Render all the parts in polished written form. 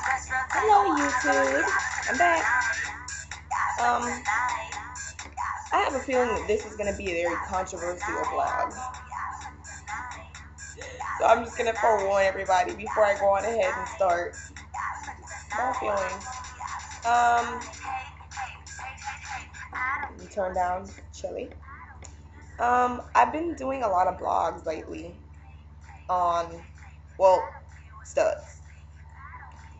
Hello YouTube, I'm back. Um, I have a feeling that this is going to be a very controversial blog. So I'm just going to forewarn everybody before I go on ahead and start. My feelings. Um, let me turn down chili. I've been doing a lot of blogs lately on, well, studs.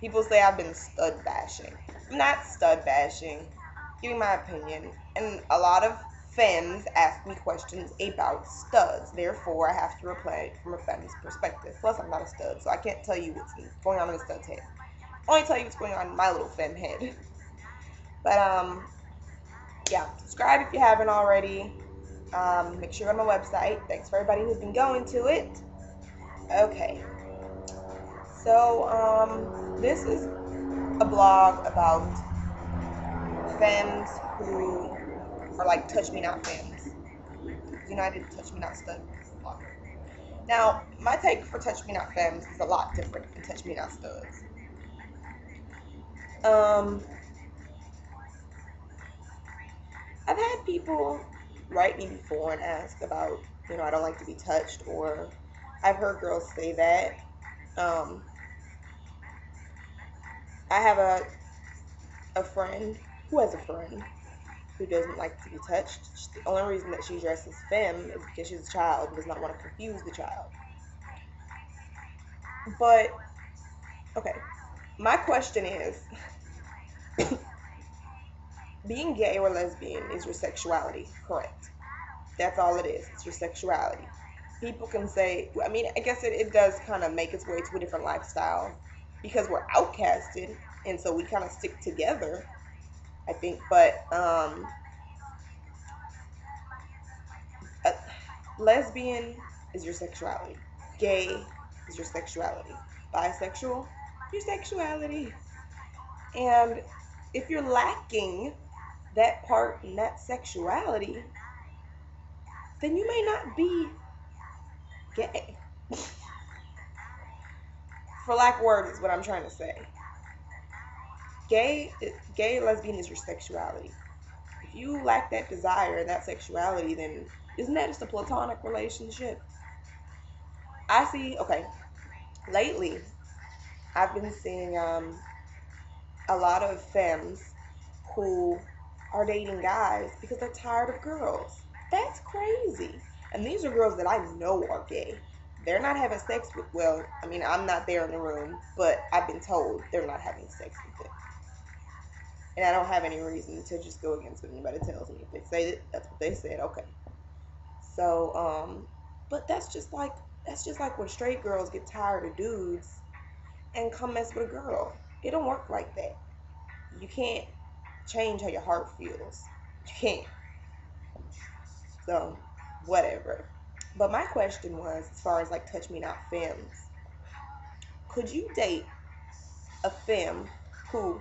People say I've been stud bashing. I'm not stud bashing. Giving my opinion. And a lot of femmes ask me questions about studs. Therefore, I have to reply from a femme's perspective. Plus, I'm not a stud, so I can't tell you what's going on in a stud's head. I only tell you what's going on in my little femme head. But, yeah. Subscribe if you haven't already. Make sure you're on my website. Thanks for everybody who's been going to it. Okay. So, this is a blog about femmes who are like touch me not femmes. United Touch Me Not Stud blog. Now, my take for Touch Me Not Femmes is a lot different than Touch Me Not Studs. I've had people write me before and ask about, I don't like to be touched, or I've heard girls say that. I have a friend who has a friend who doesn't like to be touched. The only reason that she dresses femme is because she's a child and does not want to confuse the child. But, okay, my question is, being gay or lesbian is your sexuality, correct? That's all it is. It's your sexuality. People can say, I guess it does kind of make its way to a different lifestyle because we're outcasted, and so we kind of stick together, I think. But lesbian is your sexuality. Gay is your sexuality. Bisexual, your sexuality. And if you're lacking that part in that sexuality, then you may not be gay. For lack of words is what I'm trying to say. Gay, lesbian is your sexuality. If you lack that desire and that sexuality, then isn't that just a platonic relationship? I see, okay, lately, I've been seeing a lot of femmes who are dating guys because they're tired of girls. That's crazy. And these are girls that I know are gay. They're not having sex with, I'm not there in the room, but I've been told they're not having sex with them. And I don't have any reason to just go against what anybody tells me. If they say that, that's what they said, okay. So, but that's just like when straight girls get tired of dudes and come mess with a girl. It don't work like that. You can't change how your heart feels. You can't. So, whatever. But my question was, as far as like touch me not femmes, could you date a femme who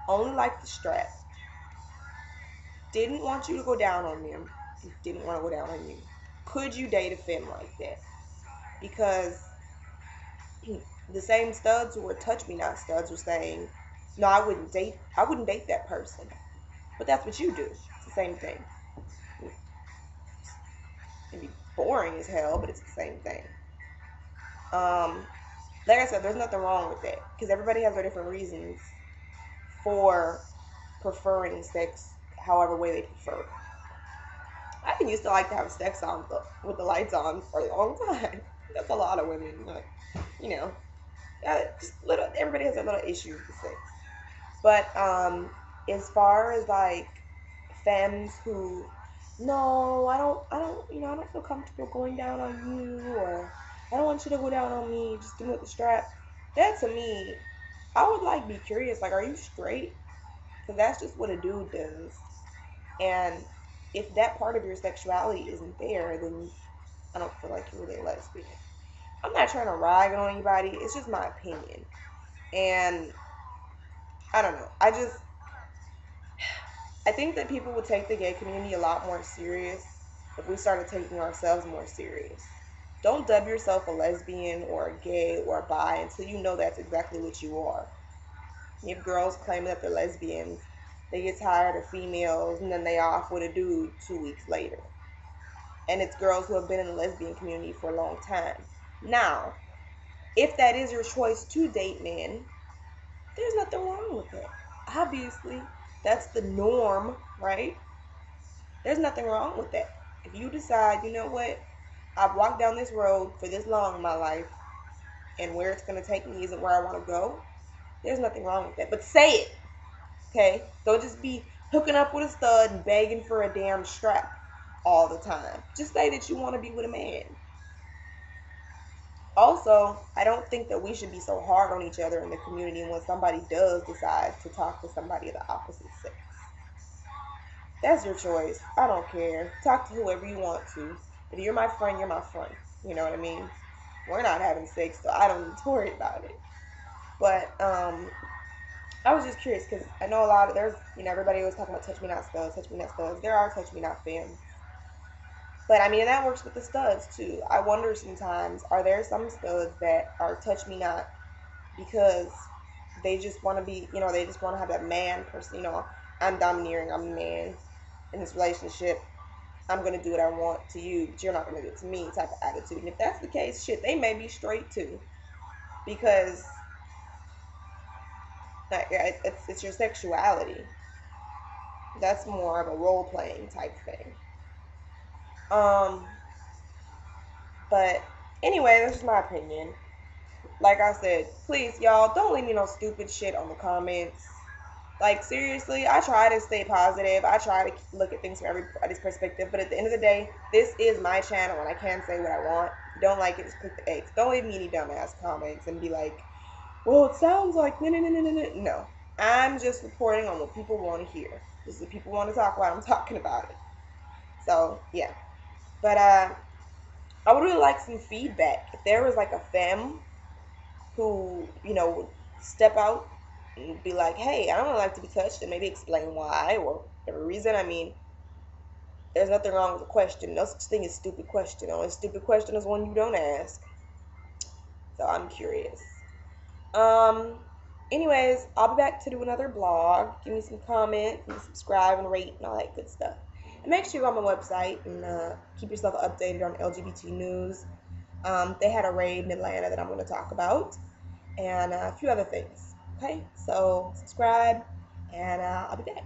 only liked the strap, didn't want you to go down on them, didn't want to go down on you? Could you date a femme like that? Because the same studs who were touch me not studs were saying, no, I wouldn't date that person. But that's what you do. It's the same thing. It'd be boring as hell, but it's the same thing. Like I said, there's nothing wrong with that because everybody has their different reasons for preferring sex however way they prefer. I used to like to have sex on with the lights on for a long time. That's a lot of women, but everybody has their little issues with sex. But as far as like femmes who, no, I don't feel comfortable going down on you, or I don't want you to go down on me, just give me with the strap. That to me, I would like be curious, like, are you straight? Because that's just what a dude does. And if that part of your sexuality isn't there, then I don't feel like you're really a lesbian. I'm not trying to rag on anybody. It's just my opinion. And I don't know. I think that people would take the gay community a lot more serious if we started taking ourselves more serious. Don't dub yourself a lesbian or a gay or a bi until you know that's exactly what you are. You have girls claiming that they're lesbians, they get tired of females, and then they off with a dude 2 weeks later. And it's girls who have been in the lesbian community for a long time. Now, if that is your choice to date men, there's nothing wrong with it. Obviously, that's the norm, right? There's nothing wrong with that. If you decide, you know what, I've walked down this road for this long in my life, and where it's going to take me isn't where I want to go, there's nothing wrong with that. But say it, okay? Don't just be hooking up with a stud and begging for a damn strap all the time. Just say that you want to be with a man. Also, I don't think that we should be so hard on each other in the community when somebody does decide to talk to somebody of the opposite sex. That's your choice. I don't care. Talk to whoever you want to. If you're my friend, you're my friend. You know what I mean? We're not having sex, so I don't need to worry about it. But I was just curious because I know a lot of there's everybody was talking about touch me not studs, touch me not studs. There are touch me not femmes. But I mean, that works with the studs too. I wonder sometimes, are there some studs that are touch me not because they just want to be, they just want to have that man person, I'm domineering, I'm the man in this relationship. I'm going to do what I want to you, but you're not going to do it to me type of attitude. And if that's the case, shit, they may be straight too. Because it's your sexuality. That's more of a role playing type thing. But anyway, that's just my opinion. Like I said, please, y'all, don't leave me no stupid shit on the comments. Like, seriously, I try to stay positive. I try to look at things from everybody's perspective. But at the end of the day, this is my channel, and I can say what I want. If you don't like it, just click the X. Don't leave me any dumbass comments and be like, well, it sounds like no, no, no, no, no, no. No. I'm just reporting on what people want to hear. This is what people want to talk about. I'm talking about it. So, yeah. But, I would really like some feedback. If there was like a femme who, would step out and be like, hey, I don't like to be touched, and maybe explain why or whatever reason. I mean, there's nothing wrong with a question. No such thing as stupid question. The only stupid question is one you don't ask. So I'm curious. Anyways, I'll be back to do another blog. Give me some comments and subscribe and rate and all that good stuff. And make sure you go on my website and keep yourself updated on LGBT news. They had a raid in Atlanta that I'm going to talk about, and a few other things. Okay, so subscribe, and I'll be back.